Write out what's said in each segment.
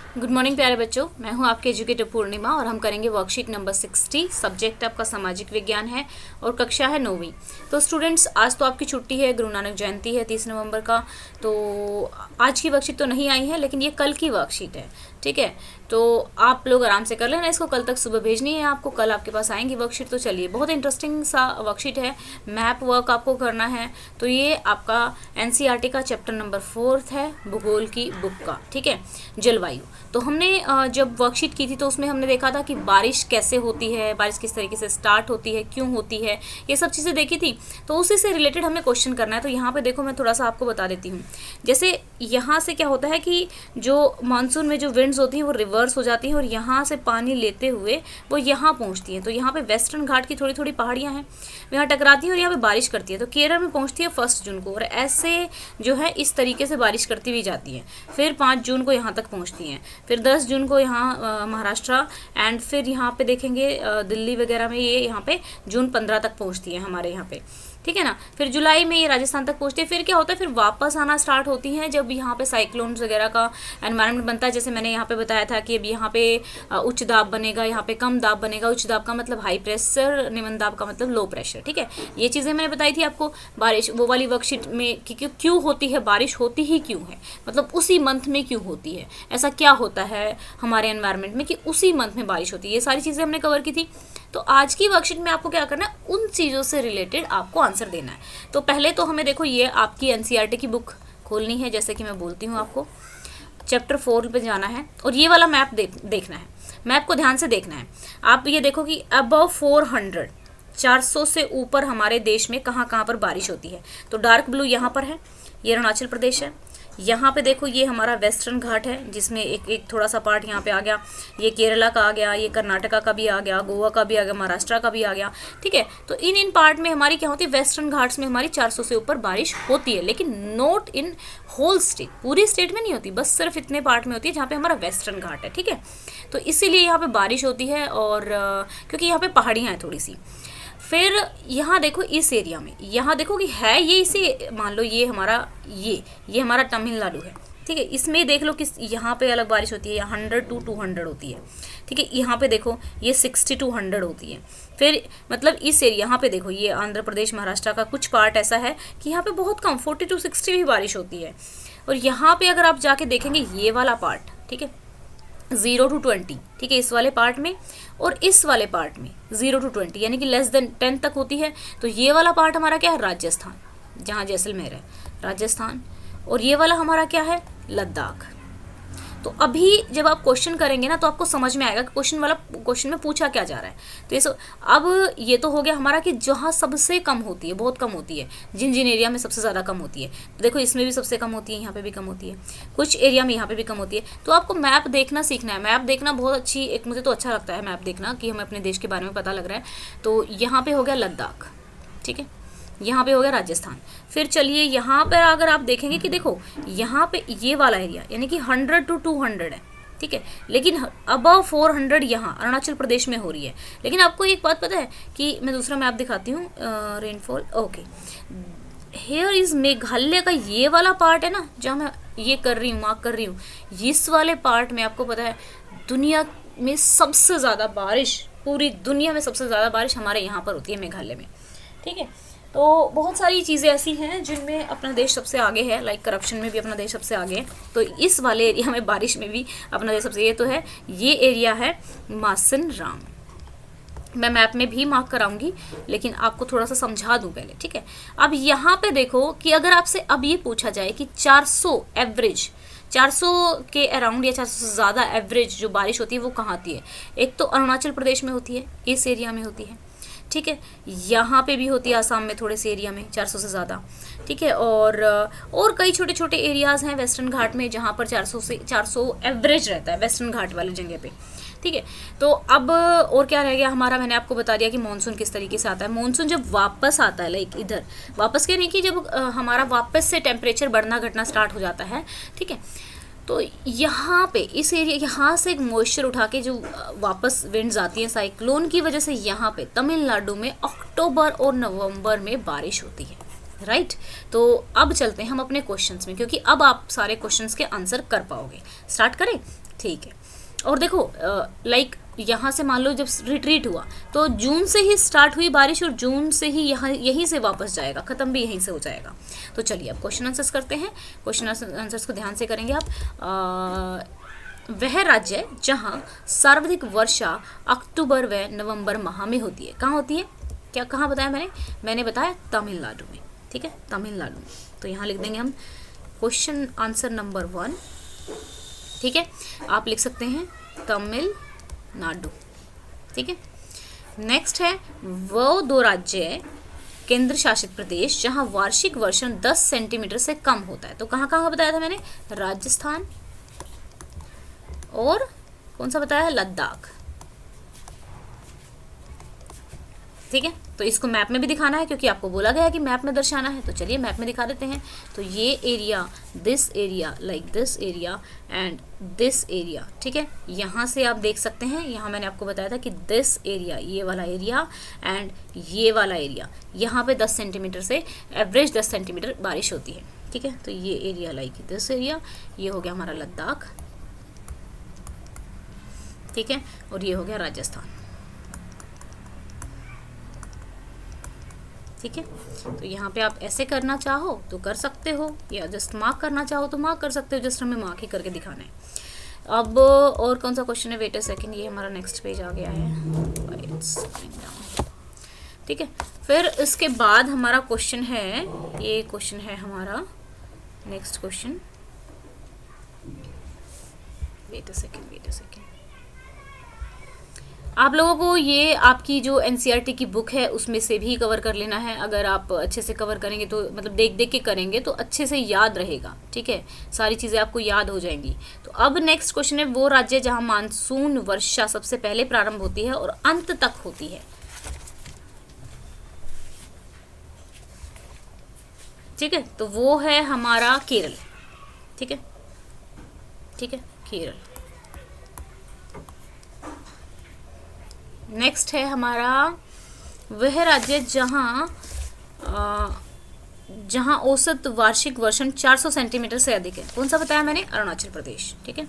Good morning प्यारे बच्चों, मैं हूं आपके एजुकेटर पूर्णिमा और हम करेंगे वर्कशीट नंबर 60। सब्जेक्ट आपका सामाजिक विज्ञान है और कक्षा है 9वीं। तो स्टूडेंट्स, आज तो आपकी छुट्टी है, गुरु नानक जयंती है 30 नवंबर का। तो आज की वर्कशीट तो नहीं आई है, लेकिन ये कल की वर्कशीट है। ठीक है, तो आप लोग आराम से कर लेना इसको, कल तक सुबह भेजनी है आपको, कल आपके पास आएंगी वर्कशीट। तो चलिए, बहुत इंटरेस्टिंग सा वर्कशीट है, मैप वर्क आपको करना है। तो ये आपका एनसीईआरटी का चैप्टर नंबर 4 है, भूगोल की बुक का। ठीक है, जलवायु। तो हमने जब वर्कशीट की थी तो उसमें हमने देखा था कि बारिश कैसे होती है, बारिश किस तरीके से स्टार्ट होती है, क्यों होती है, ये सब चीज़ें देखी थी। तो उसी से रिलेटेड हमें क्वेश्चन करना है। तो यहाँ पे देखो, मैं थोड़ा सा आपको बता देती हूँ। जैसे यहाँ से क्या होता है कि जो मानसून में जो विंड्स होती हैं वो रिवर्स हो जाती हैं और यहाँ से पानी लेते हुए वो यहाँ पहुँचती हैं। तो यहाँ पे वेस्टर्न घाट की थोड़ी थोड़ी पहाड़ियाँ हैं, यहाँ टकराती हैं और यहाँ पे बारिश करती है। तो केरल में पहुँचती है 1 जून को, और ऐसे जो है इस तरीके से बारिश करती हुई जाती है। फिर 5 जून को यहाँ तक पहुँचती हैं, फिर 10 जून को यहाँ महाराष्ट्र, एंड फिर यहाँ पे देखेंगे दिल्ली वगैरह में ये यहाँ पे जून 15 तक पहुँचती है हमारे यहाँ पे। ठीक है ना। फिर जुलाई में ये राजस्थान तक पहुँचती है। फिर क्या होता है, फिर वापस आना स्टार्ट होती हैं जब यहाँ पे साइक्लोन्स वगैरह का एनवायरनमेंट बनता है। जैसे मैंने यहाँ पे बताया था कि अब यहाँ पे उच्च दाब बनेगा, यहाँ पे कम दाब बनेगा। उच्च दाब का मतलब हाई प्रेशर, निम्न दाब का मतलब लो प्रेशर। ठीक है, ये चीज़ें मैंने बताई थी आपको बारिश वो वाली वर्कशीट में कि क्यों होती है बारिश, होती ही क्यों है, मतलब उसी मंथ में क्यों होती है, ऐसा क्या होता है हमारे एनवायरनमेंट में कि उसी मंथ में बारिश होती है। ये सारी चीज़ें हमने कवर की थी। तो आज की वर्कशीट में आपको क्या करना है, उन चीज़ों से रिलेटेड आपको आंसर देना है। तो पहले तो हमें देखो, ये आपकी एनसीईआरटी की बुक खोलनी है, जैसे कि मैं बोलती हूँ आपको। चैप्टर 4 पे जाना है और ये वाला मैप देखना है। मैप को ध्यान से देखना है। आप ये देखो कि अबव 400 से ऊपर हमारे देश में कहाँ कहाँ पर बारिश होती है। तो डार्क ब्लू यहाँ पर है, ये अरुणाचल प्रदेश है। यहाँ पे देखो, ये हमारा वेस्टर्न घाट है, जिसमें एक थोड़ा सा पार्ट यहाँ पे आ गया। ये केरला का आ गया, ये कर्नाटका का भी आ गया, गोवा का भी आ गया, महाराष्ट्र का भी आ गया। ठीक है, तो इन पार्ट में हमारी क्या होती है, वेस्टर्न घाट्स में हमारी 400 से ऊपर बारिश होती है, लेकिन नॉट इन होल स्टेट, पूरी स्टेट में नहीं होती, बस सिर्फ इतने पार्ट में होती है जहाँ पे हमारा वेस्टर्न घाट है। ठीक है, तो इसीलिए यहाँ पे बारिश होती है, और क्योंकि यहाँ पे पहाड़ियाँ हैं थोड़ी सी। फिर यहाँ देखो, इस एरिया में यहाँ देखो कि है ये, इसे मान लो ये हमारा ये हमारा तमिलनाडु है। ठीक है, इसमें देख लो कि यहाँ पे अलग बारिश होती है, यहाँ 100 to 200 होती है। ठीक है, यहाँ पे देखो ये 60 to 100 होती है। फिर मतलब इस एरिया यहाँ पे देखो, ये आंध्र प्रदेश महाराष्ट्र का कुछ पार्ट ऐसा है कि यहाँ पे बहुत कम 40 to 60 भी बारिश होती है। और यहाँ पे अगर आप जाके देखेंगे ये वाला पार्ट, ठीक है, 0 to 20, ठीक है, इस वाले पार्ट में, और इस वाले पार्ट में 0 to 20 यानी कि लेस देन 10 तक होती है। तो ये वाला पार्ट हमारा क्या है, राजस्थान, जहाँ जैसलमेर है, राजस्थान। और ये वाला हमारा क्या है, लद्दाख। तो अभी जब आप क्वेश्चन करेंगे ना, तो आपको समझ में आएगा कि क्वेश्चन में पूछा क्या जा रहा है। तो ये अब ये तो हो गया हमारा कि जहाँ सबसे कम होती है, बहुत कम होती है, जिन जिन एरिया में सबसे ज़्यादा कम होती है। तो देखो, इसमें भी सबसे कम होती है, यहाँ पे भी कम होती है, कुछ एरिया में यहाँ पे भी कम होती है। तो आपको मैप देखना सीखना है। मैप देखना बहुत अच्छी, एक मुझे तो अच्छा लगता है मैप देखना, कि हमें अपने देश के बारे में पता लग रहा है। तो यहाँ पे हो गया लद्दाख, ठीक है, यहाँ पे हो गया राजस्थान। फिर चलिए, यहाँ पर अगर आप देखेंगे कि देखो यहाँ पे ये वाला एरिया यानी कि 100 to 200 है। ठीक है, लेकिन अबव 400 यहाँ अरुणाचल प्रदेश में हो रही है। लेकिन आपको एक बात पता है कि मैं दूसरा मैप दिखाती हूँ, rainfall. Okay, here is Meghalaya का ये वाला पार्ट है ना, जहाँ मैं ये कर रही हूँ, मार्क कर रही हूँ, इस वाले पार्ट में आपको पता है दुनिया में सबसे ज़्यादा बारिश, पूरी दुनिया में सबसे ज़्यादा बारिश हमारे यहाँ पर होती है, मेघालय में। ठीक है, तो बहुत सारी चीज़ें ऐसी हैं जिनमें अपना देश सबसे आगे है, लाइक करप्शन में भी अपना देश सबसे आगे है। तो इस वाले एरिया में बारिश में भी अपना देश सबसे, ये तो है, ये एरिया है मासिनराम। मैं मैप में भी मार्क कराऊंगी, लेकिन आपको थोड़ा सा समझा दूं पहले। ठीक है, अब यहाँ पे देखो कि अगर आपसे अब ये पूछा जाए कि 400 एवरेज, 400 के अराउंड या 400 से ज़्यादा एवरेज जो बारिश होती है वो कहाँ होती है, एक तो अरुणाचल प्रदेश में होती है, इस एरिया में होती है। ठीक है, यहाँ पे भी होती है, आसाम में थोड़े से एरिया में 400 से ज़्यादा। ठीक है, और कई छोटे छोटे एरियाज़ हैं वेस्टर्न घाट में जहाँ पर 400 एवरेज रहता है, वेस्टर्न घाट वाली जगह पे। ठीक है, तो अब और क्या रह गया हमारा, मैंने आपको बता दिया कि मानसून किस तरीके से आता है। मानसून जब वापस आता है, लाइक इधर वापस क्या नहीं कि जब हमारा वापस से टेम्परेचर बढ़ना घटना स्टार्ट हो जाता है। ठीक है, तो यहाँ पे इस एरिया, यहाँ से एक मॉइस्चर उठा के जो वापस विंड्स आती हैं साइक्लोन की वजह से, यहाँ पे तमिलनाडु में अक्टूबर और नवंबर में बारिश होती है। राइट, तो अब चलते हैं हम अपने क्वेश्चंस में, क्योंकि अब आप सारे क्वेश्चंस के आंसर कर पाओगे। स्टार्ट करें, ठीक है। और देखो लाइक यहाँ से मान लो जब रिट्रीट हुआ तो जून से ही स्टार्ट हुई बारिश और जून से ही यहाँ यहीं से वापस जाएगा, ख़त्म भी यहीं से हो जाएगा। तो चलिए अब क्वेश्चन आंसर्स करते हैं। क्वेश्चन आंसर्स को ध्यान से करेंगे आप। वह राज्य है जहाँ सर्वाधिक वर्षा अक्टूबर व नवंबर माह में होती है। कहाँ होती है, क्या कहाँ बताया मैंने बताया तमिलनाडु में। ठीक है, तमिलनाडु में। तो यहाँ लिख देंगे हम क्वेश्चन आंसर नंबर 1। ठीक है, आप लिख सकते हैं तमिलनाडु। ठीक है, नेक्स्ट है वो 2 राज्य है केंद्र शासित प्रदेश जहां वार्षिक वर्षण 10 सेंटीमीटर से कम होता है। तो कहाँ कहाँ बताया था मैंने, राजस्थान और कौन सा बताया है, लद्दाख। ठीक है, तो इसको मैप में भी दिखाना है क्योंकि आपको बोला गया है कि मैप में दर्शाना है। तो चलिए मैप में दिखा देते हैं। तो ये area, this area, like this area and this area. ठीक है, यहाँ से आप देख सकते हैं, यहाँ मैंने आपको बताया था कि दिस एरिया, ये वाला एरिया एंड ये वाला एरिया, यहाँ पे 10 सेंटीमीटर से एवरेज 10 सेंटीमीटर बारिश होती है। ठीक है, तो ये एरिया लाइक दिस एरिया, ये हो गया हमारा लद्दाख। ठीक है, और ये हो गया राजस्थान। ठीक है, तो यहाँ पे आप ऐसे करना चाहो तो कर सकते हो, या जस्ट मार्क करना चाहो तो मार्क कर सकते हो। जस्ट हमें मार्क ही करके दिखाना है। अब और कौन सा क्वेश्चन है, वेट अ सेकंड, ये हमारा नेक्स्ट पेज आ गया है। ठीक है, फिर इसके बाद हमारा क्वेश्चन है, ये क्वेश्चन है हमारा next question. Wait a second, आप लोगों को ये आपकी जो एनसीईआरटी की बुक है उसमें से भी कवर कर लेना है। अगर आप अच्छे से कवर करेंगे तो मतलब देख देख के करेंगे तो अच्छे से याद रहेगा। ठीक है, सारी चीज़ें आपको याद हो जाएंगी। तो अब नेक्स्ट क्वेश्चन है वो राज्य जहां मानसून वर्षा सबसे पहले प्रारंभ होती है और अंत तक होती है। ठीक है, तो वो है हमारा केरल। ठीक है, केरल। नेक्स्ट है हमारा वह राज्य जहां औसत वार्षिक वर्षण 400 सेंटीमीटर से अधिक है। कौन सा बताया मैंने, अरुणाचल प्रदेश। ठीक है,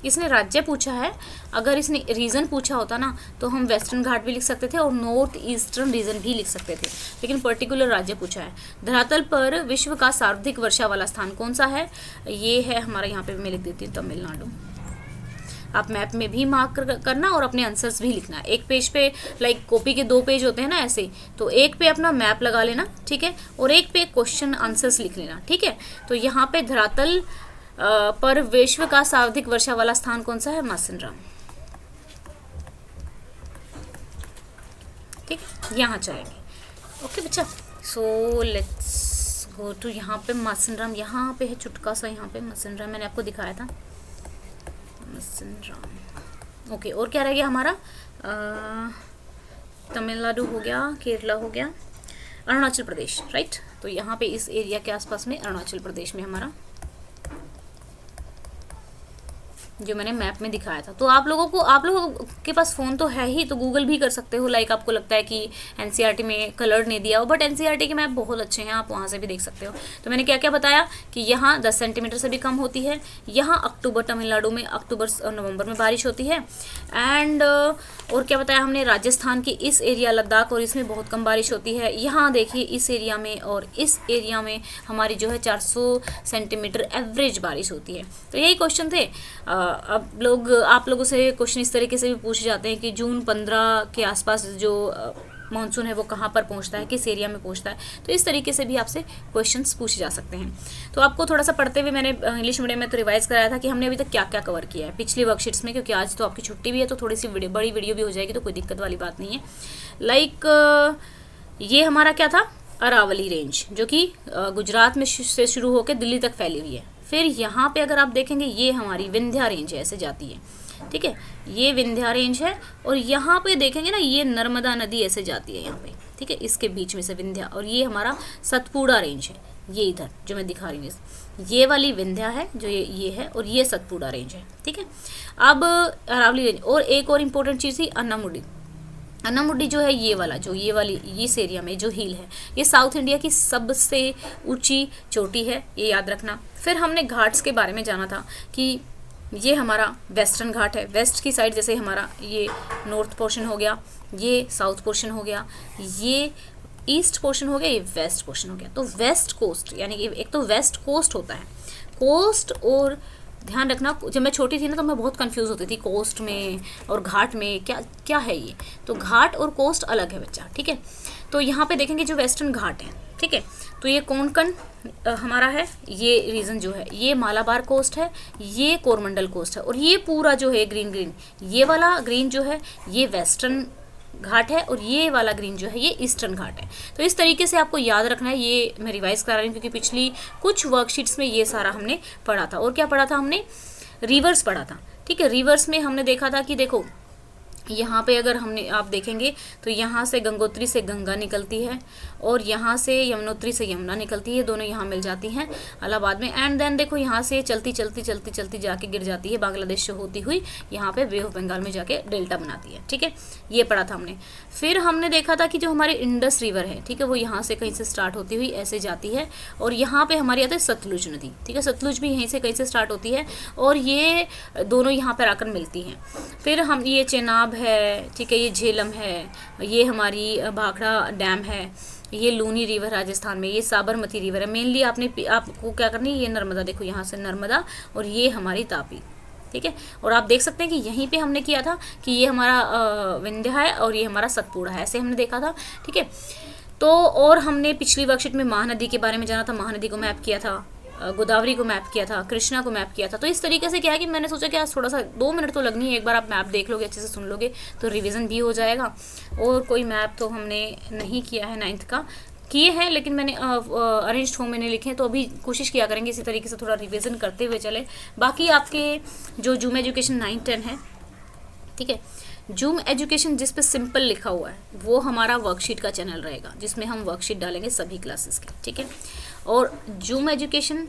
इसने राज्य पूछा है। अगर इसने रीजन पूछा होता ना तो हम वेस्टर्न घाट भी लिख सकते थे और नॉर्थ ईस्टर्न रीजन भी लिख सकते थे, लेकिन पर्टिकुलर राज्य पूछा है। धरातल पर विश्व का सर्वाधिक वर्षा वाला स्थान कौन सा है, ये है हमारा, यहाँ पे मैं लिख देती हूँ तमिलनाडु। आप मैप में भी मार्क करना और अपने आंसर्स भी लिखना। एक पेज पे लाइक कॉपी के 2 पेज होते हैं ना ऐसे, तो एक पे अपना मैप लगा लेना। ठीक है, और एक पे क्वेश्चन आंसर्स लिख लेना। ठीक है, तो यहाँ पे धरातल पर विश्व का सर्वाधिक वर्षा वाला स्थान कौन सा है, मासिनराम। ठीक है, यहाँ चलेंगे। ओके बच्चा, सो लेट्स गो टू यहाँ पे मासिनराम। यहाँ पे है चुटका सा, यहाँ पे मासिनराम मैंने आपको दिखाया था, मासिनराम। ओके, और क्या रह गया हमारा, तमिलनाडु हो गया, केरला हो गया, अरुणाचल प्रदेश। राइट, तो यहाँ पे इस एरिया के आसपास में अरुणाचल प्रदेश में हमारा जो मैंने मैप में दिखाया था। तो आप लोगों के पास फ़ोन तो है ही, तो गूगल भी कर सकते हो। लाइक आपको लगता है कि एनसीईआरटी में कलर नहीं दिया हो, बट एनसीईआरटी के मैप बहुत अच्छे हैं, आप वहाँ से भी देख सकते हो। तो मैंने क्या क्या बताया कि यहाँ 10 सेंटीमीटर से भी कम होती है, यहाँ अक्टूबर, तमिलनाडु में अक्टूबर और नवंबर में बारिश होती है, एंड और क्या बताया हमने, राजस्थान की इस एरिया लद्दाख और इसमें बहुत कम बारिश होती है। यहाँ देखिए इस एरिया में और इस एरिया में हमारी जो है 400 सेंटीमीटर एवरेज बारिश होती है। तो यही क्वेश्चन थे। अब आप लोगों से क्वेश्चन इस तरीके से भी पूछे जाते हैं कि जून 15 के आसपास जो मानसून है वो कहाँ पर पहुँचता है, किस एरिया में पहुँचता है। तो इस तरीके से भी आपसे क्वेश्चंस पूछे जा सकते हैं। तो आपको थोड़ा सा पढ़ते हुए मैंने इंग्लिश मीडियम में तो रिवाइज कराया था कि हमने अभी तक क्या क्या कवर किया है पिछली वर्कशीट्स में, क्योंकि आज तो आपकी छुट्टी भी है तो थोड़ी सी बड़ी वीडियो भी हो जाएगी, तो कोई दिक्कत वाली बात नहीं है। लाइक ये हमारा क्या था, अरावली रेंज, जो कि गुजरात में से शुरू होकर दिल्ली तक फैली हुई है। फिर यहाँ पे अगर आप देखेंगे ये हमारी विंध्या रेंज है, ऐसे जाती है। ठीक है, ये विंध्या रेंज है, और यहाँ पे देखेंगे ना ये नर्मदा नदी ऐसे जाती है यहाँ पे। ठीक है, इसके बीच में से विंध्या, और ये हमारा सतपुड़ा रेंज है, ये इधर जो मैं दिखा रही हूँ, ये वाली विंध्या है जो ये है, और ये सतपुड़ा रेंज है। ठीक है, अब अरावली रेंज, और एक और इम्पोर्टेंट चीज़ थी अन्नामुडी। अन्नामुडी जो है ये वाला, जो ये वाली इस एरिया में जो हिल है, ये साउथ इंडिया की सबसे ऊंची चोटी है, ये याद रखना। फिर हमने घाट्स के बारे में जाना था कि ये हमारा वेस्टर्न घाट है, वेस्ट की साइड, जैसे हमारा ये नॉर्थ पोर्शन हो गया, ये साउथ पोर्शन हो गया, ये ईस्ट पोर्शन हो गया, ये वेस्ट पोर्शन हो गया। तो वेस्ट कोस्ट यानी कि एक तो वेस्ट कोस्ट होता है, कोस्ट, और ध्यान रखना जब मैं छोटी थी ना तो मैं बहुत कंफ्यूज होती थी कोस्ट में और घाट में, क्या क्या है ये। तो घाट और कोस्ट अलग है बच्चा, ठीक है। तो यहाँ पे देखेंगे जो वेस्टर्न घाट है, ठीक है, तो ये कोंकण हमारा है, ये रीजन जो है ये मालाबार कोस्ट है, ये कोरमंडल कोस्ट है, और ये पूरा जो है ग्रीन ग्रीन, ये वाला ग्रीन जो है ये वेस्टर्न घाट है, और ये वाला ग्रीन जो है ये ईस्टर्न घाट है। तो इस तरीके से आपको याद रखना है, ये मैं रिवाइज करा रही हूँ क्योंकि पिछली कुछ वर्कशीट्स में ये सारा हमने पढ़ा था। और क्या पढ़ा था हमने, रिवर्स पढ़ा था, ठीक है। रिवर्स में हमने देखा था कि देखो यहाँ पे अगर हमने आप देखेंगे तो यहाँ से गंगोत्री से गंगा निकलती है, और यहाँ से यमुनोत्री से यमुना निकलती है, दोनों यहाँ मिल जाती हैं इलाहाबाद में। एंड देन देखो यहाँ से चलती चलती चलती चलती जाके गिर जाती है बांग्लादेश से होती हुई यहाँ पे बे ऑफ बंगाल में जाके डेल्टा बनाती है, ठीक है। ये पढ़ा था हमने। फिर हमने देखा था कि जो हमारे इंडस रिवर है, ठीक है, वो यहाँ से कहीं से स्टार्ट होती हुई ऐसे जाती है, और यहाँ पे हमारी आती है सतलुज नदी, ठीक है, सतलुज भी यहीं से कहीं से स्टार्ट होती है, और ये दोनों यहाँ पर आकर मिलती हैं। फिर हम ये चेनाब है, ठीक है, ये झेलम है, ये हमारी भाखड़ा डैम है, ये लूनी रिवर राजस्थान में, ये साबरमती रिवर है। मेनली आपको क्या करनी है, ये नर्मदा, देखो यहाँ से नर्मदा, और ये हमारी तापी, ठीक है। और आप देख सकते हैं कि यहीं पे हमने किया था कि ये हमारा विंध्य है और ये हमारा सतपुड़ा है, ऐसे हमने देखा था, ठीक है। तो और हमने पिछली वर्कशीट में महानदी के बारे में जाना था, महानदी को मैप किया था, गोदावरी को मैप किया था, कृष्णा को मैप किया था। तो इस तरीके से क्या है कि मैंने सोचा कि आज थोड़ा सा 2 मिनट तो लगनी है, एक बार आप मैप देख लोगे, अच्छे से सुन लोगे तो रिवीजन भी हो जाएगा। और कोई मैप तो हमने नहीं किया है 9th का, किए हैं लेकिन मैंने अरेंज्ड फॉर्म मैंने लिखे हैं, तो अभी कोशिश किया करेंगे इसी तरीके से थोड़ा रिवीजन करते हुए चले। बाकी आपके जो जूम एजुकेशन 9-10 है, ठीक है, जूम एजुकेशन जिस पे सिंपल लिखा हुआ है वो हमारा वर्कशीट का चैनल रहेगा, जिसमें हम वर्कशीट डालेंगे सभी क्लासेस की, ठीक है। और zoom education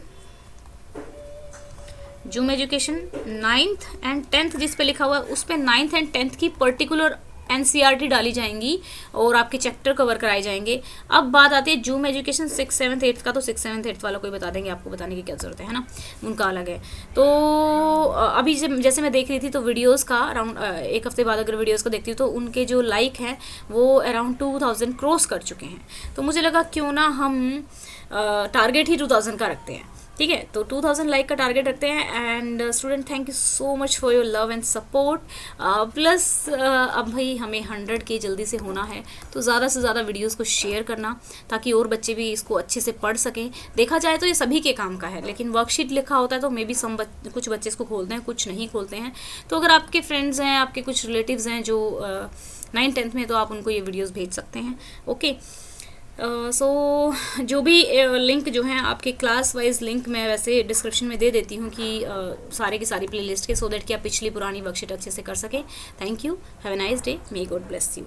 9th and 10th जिस पे लिखा हुआ है उस पे 9th एंड 10th की पर्टिकुलर NCERT डाली जाएंगी और आपके चैप्टर कवर कराए जाएंगे। अब बात आती है जूम एजुकेशन 6, 7, 8 का, तो 6, 7, 8 वालों को ही बता देंगे, आपको बताने की क्या ज़रूरत है ना, उनका अलग है। तो अभी जैसे मैं देख रही थी तो वीडियोस का अराउंड 1 हफ्ते बाद अगर वीडियोस को देखती हूँ तो उनके जो लाइक हैं वो अराउंड 2000 क्रॉस कर चुके हैं। तो मुझे लगा क्यों ना हम टारगेट ही 2000 का रखते हैं, ठीक है। तो 2000 लाइक का टारगेट रखते हैं। And student, thank you so much for your love and support. Plus अब भाई हमें 100 के जल्दी से होना है, तो ज़्यादा से ज़्यादा वीडियोस को शेयर करना ताकि और बच्चे भी इसको अच्छे से पढ़ सकें। देखा जाए तो ये सभी के काम का है, लेकिन वर्कशीट लिखा होता है तो मे बी कुछ बच्चे इसको खोलते हैं, कुछ नहीं खोलते हैं। तो अगर आपके फ्रेंड्स हैं, आपके कुछ रिलेटिव्स हैं जो 9th-10th में, तो आप उनको ये वीडियोज़ भेज सकते हैं, ओके। सो जो भी लिंक जो है आपके क्लास वाइज लिंक मैं वैसे डिस्क्रिप्शन में दे देती हूँ कि सारे की सारी प्लेलिस्ट के, सो दैट कि आप पिछली पुरानी वर्कशीट अच्छे से कर सकें। Thank you, have a nice day, may God bless you.